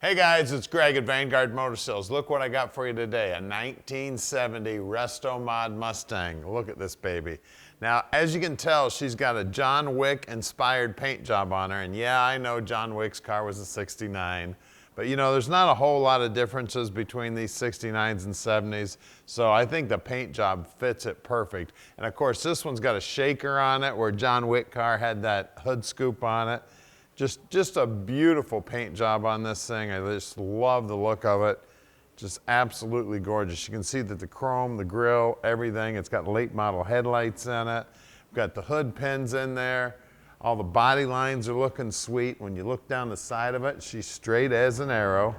Hey guys, it's Greg at Vanguard Motor Sales. Look what I got for you today, a 1970 Restomod Mustang. Look at this baby. Now, as you can tell, she's got a John Wick inspired paint job on her, and yeah, I know John Wick's car was a 69, but you know, there's not a whole lot of differences between these 69s and 70s, so I think the paint job fits it perfect. And of course, this one's got a shaker on it where John Wick car had that hood scoop on it. Just a beautiful paint job on this thing. I just love the look of it. Just absolutely gorgeous. You can see that the chrome, the grille, everything. It's got late model headlights in it. We've got the hood pins in there. All the body lines are looking sweet. When you look down the side of it, she's straight as an arrow.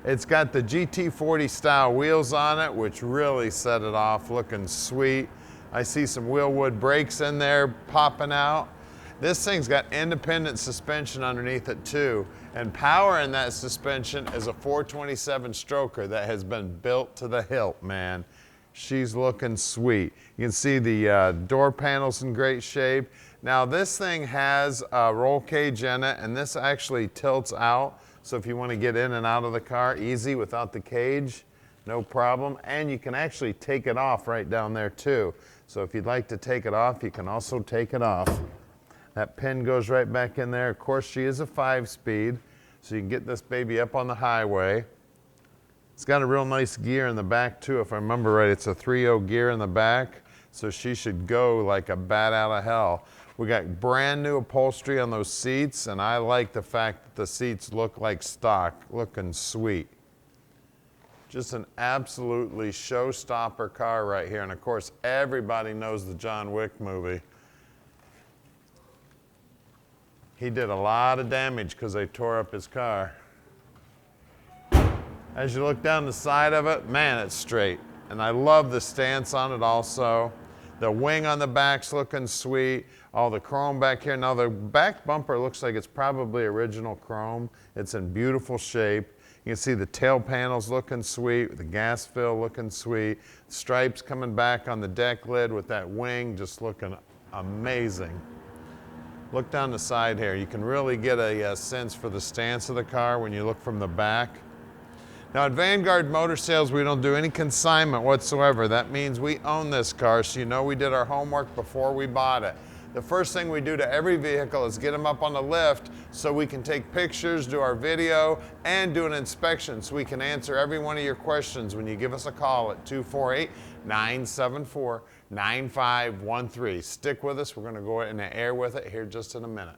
It's got the GT40 style wheels on it, which really set it off looking sweet. I see some wheelwood brakes in there popping out. This thing's got independent suspension underneath it too, and power in that suspension is a 427 stroker that has been built to the hilt, man. She's looking sweet. You can see the door panels in great shape. Now this thing has a roll cage in it, and this actually tilts out, so if you want to get in and out of the car easy without the cage, no problem. And you can actually take it off right down there too. So if you'd like to take it off, you can also take it off. That pin goes right back in there. Of course, she is a 5-speed, so you can get this baby up on the highway. It's got a real nice gear in the back too, if I remember right. It's a 3.0 gear in the back, so she should go like a bat out of hell. We got brand new upholstery on those seats, and I like the fact that the seats look like stock, looking sweet. Just an absolutely showstopper car right here, and of course, everybody knows the John Wick movie. He did a lot of damage because they tore up his car. As you look down the side of it, man, it's straight. And I love the stance on it also. The wing on the back's looking sweet. All the chrome back here. Now the back bumper looks like it's probably original chrome. It's in beautiful shape. You can see the tail panels looking sweet, the gas fill looking sweet. Stripes coming back on the deck lid with that wing just looking amazing. Look down the side here. You can really get a sense for the stance of the car when you look from the back. Now at Vanguard Motor Sales, we don't do any consignment whatsoever. That means we own this car, so you know we did our homework before we bought it. The first thing we do to every vehicle is get them up on the lift so we can take pictures, do our video, and do an inspection so we can answer every one of your questions when you give us a call at 248-974-9513. Stick with us. We're going to go in the air with it here just in a minute.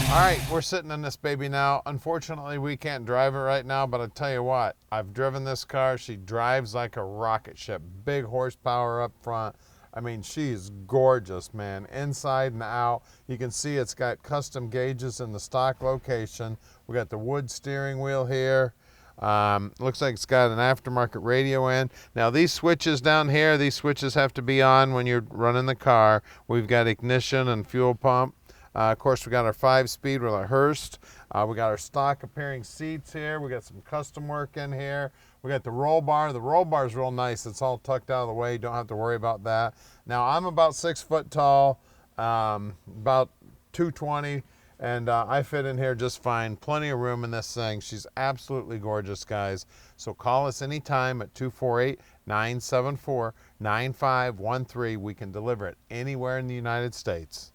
All right, we're sitting in this baby now. Unfortunately, we can't drive it right now, but I tell you what, I've driven this car. She drives like a rocket ship. Big horsepower up front. I mean, she's gorgeous, man. Inside and out. You can see it's got custom gauges in the stock location. We got the wood steering wheel here. Looks like it's got an aftermarket radio in. Now these switches down here, these switches have to be on when you're running the car. We've got ignition and fuel pump. Of course, we got our 5-speed with our Hurst. We got our stock appearing seats here. We got some custom work in here. We got the roll bar. The roll bar is real nice. It's all tucked out of the way. You don't have to worry about that. Now, I'm about 6 foot tall, about 220, and I fit in here just fine. Plenty of room in this thing. She's absolutely gorgeous, guys. So call us anytime at 248-974-9513. We can deliver it anywhere in the United States.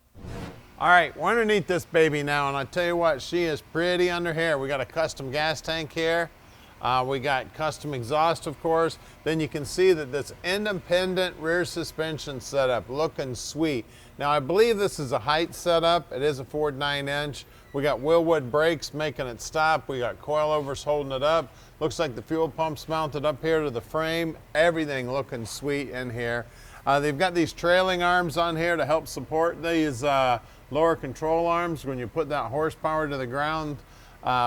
All right, we're underneath this baby now, and I tell you what, she is pretty under here. We got a custom gas tank here. We got custom exhaust, of course. Then you can see that this independent rear suspension setup, looking sweet. Now, I believe this is a height setup. It is a Ford 9-inch. We got wheelwood brakes making it stop. We got coilovers holding it up. Looks like the fuel pump's mounted up here to the frame. Everything looking sweet in here. They've got these trailing arms on here to help support these lower control arms when you put that horsepower to the ground.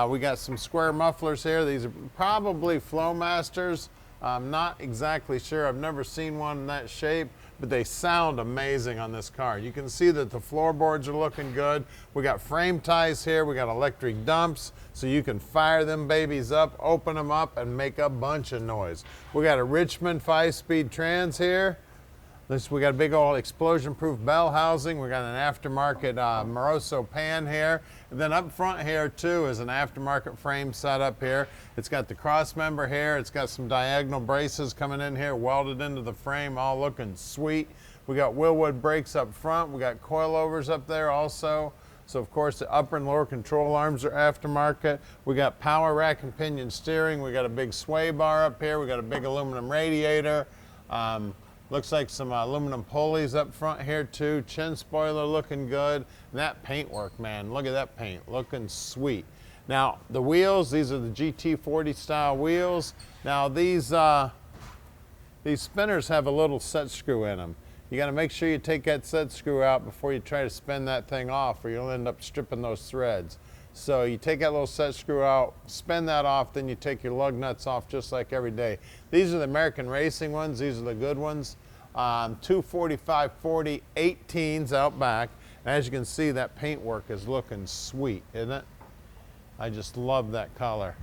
We got some square mufflers here. These are probably Flowmasters. I'm not exactly sure. I've never seen one in that shape, but they sound amazing on this car. You can see that the floorboards are looking good. We got frame ties here. We got electric dumps, so you can fire them babies up, open them up, and make a bunch of noise. We got a Richmond 5-speed trans here. We got a big old explosion-proof bell housing. We got an aftermarket Moroso pan here. And then up front here too is an aftermarket frame setup here. It's got the cross member here. It's got some diagonal braces coming in here, welded into the frame, all looking sweet. We got Willwood brakes up front. We got coilovers up there also. So of course the upper and lower control arms are aftermarket. We got power rack and pinion steering. We got a big sway bar up here. We got a big aluminum radiator. Looks like some aluminum pulleys up front here too. Chin spoiler looking good. And that paintwork, man, look at that paint, looking sweet. Now the wheels, these are the GT40 style wheels. Now these spinners have a little set screw in them. You got to make sure you take that set screw out before you try to spin that thing off, or you'll end up stripping those threads. So you take that little set screw out, spin that off, then you take your lug nuts off just like every day. These are the American Racing ones. These are the good ones. 245/40 18s out back. And as you can see, that paintwork is looking sweet, isn't it? I just love that color.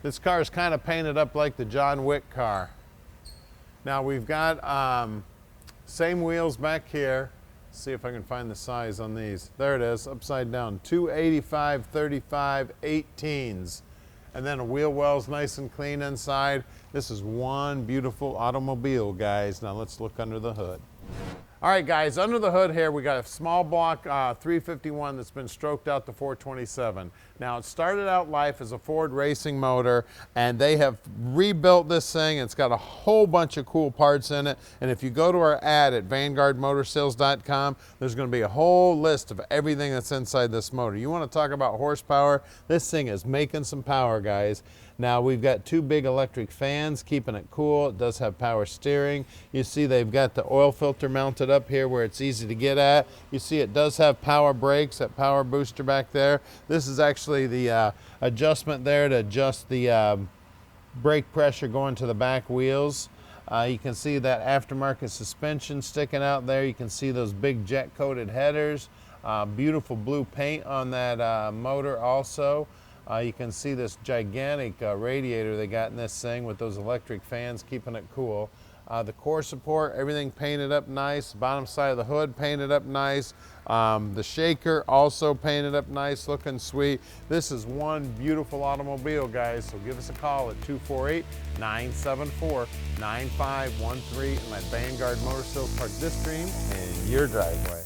This car is kind of painted up like the John Wick car. Now we've got same wheels back here. See if I can find the size on these. There it is, upside down. 285/35 18s. And then a wheel well's nice and clean inside. This is one beautiful automobile, guys. Now let's look under the hood. All right, guys, under the hood here, we got a small block 351 that's been stroked out to 427. Now, it started out life as a Ford racing motor, and they have rebuilt this thing. It's got a whole bunch of cool parts in it. And if you go to our ad at VanguardMotorsales.com, there's going to be a whole list of everything that's inside this motor. You want to talk about horsepower? This thing is making some power, guys. Now we've got two big electric fans keeping it cool. It does have power steering. You see they've got the oil filter mounted up here where it's easy to get at. You see it does have power brakes, that power booster back there. This is actually the adjustment there to adjust the brake pressure going to the back wheels. You can see that aftermarket suspension sticking out there. You can see those big jet coated headers. Beautiful blue paint on that motor also. You can see this gigantic radiator they got in this thing with those electric fans keeping it cool. The core support, everything painted up nice. Bottom side of the hood painted up nice. The shaker also painted up nice, looking sweet. This is one beautiful automobile, guys, so give us a call at 248-974-9513 and let Vanguard Motor Sales park this dream in your driveway.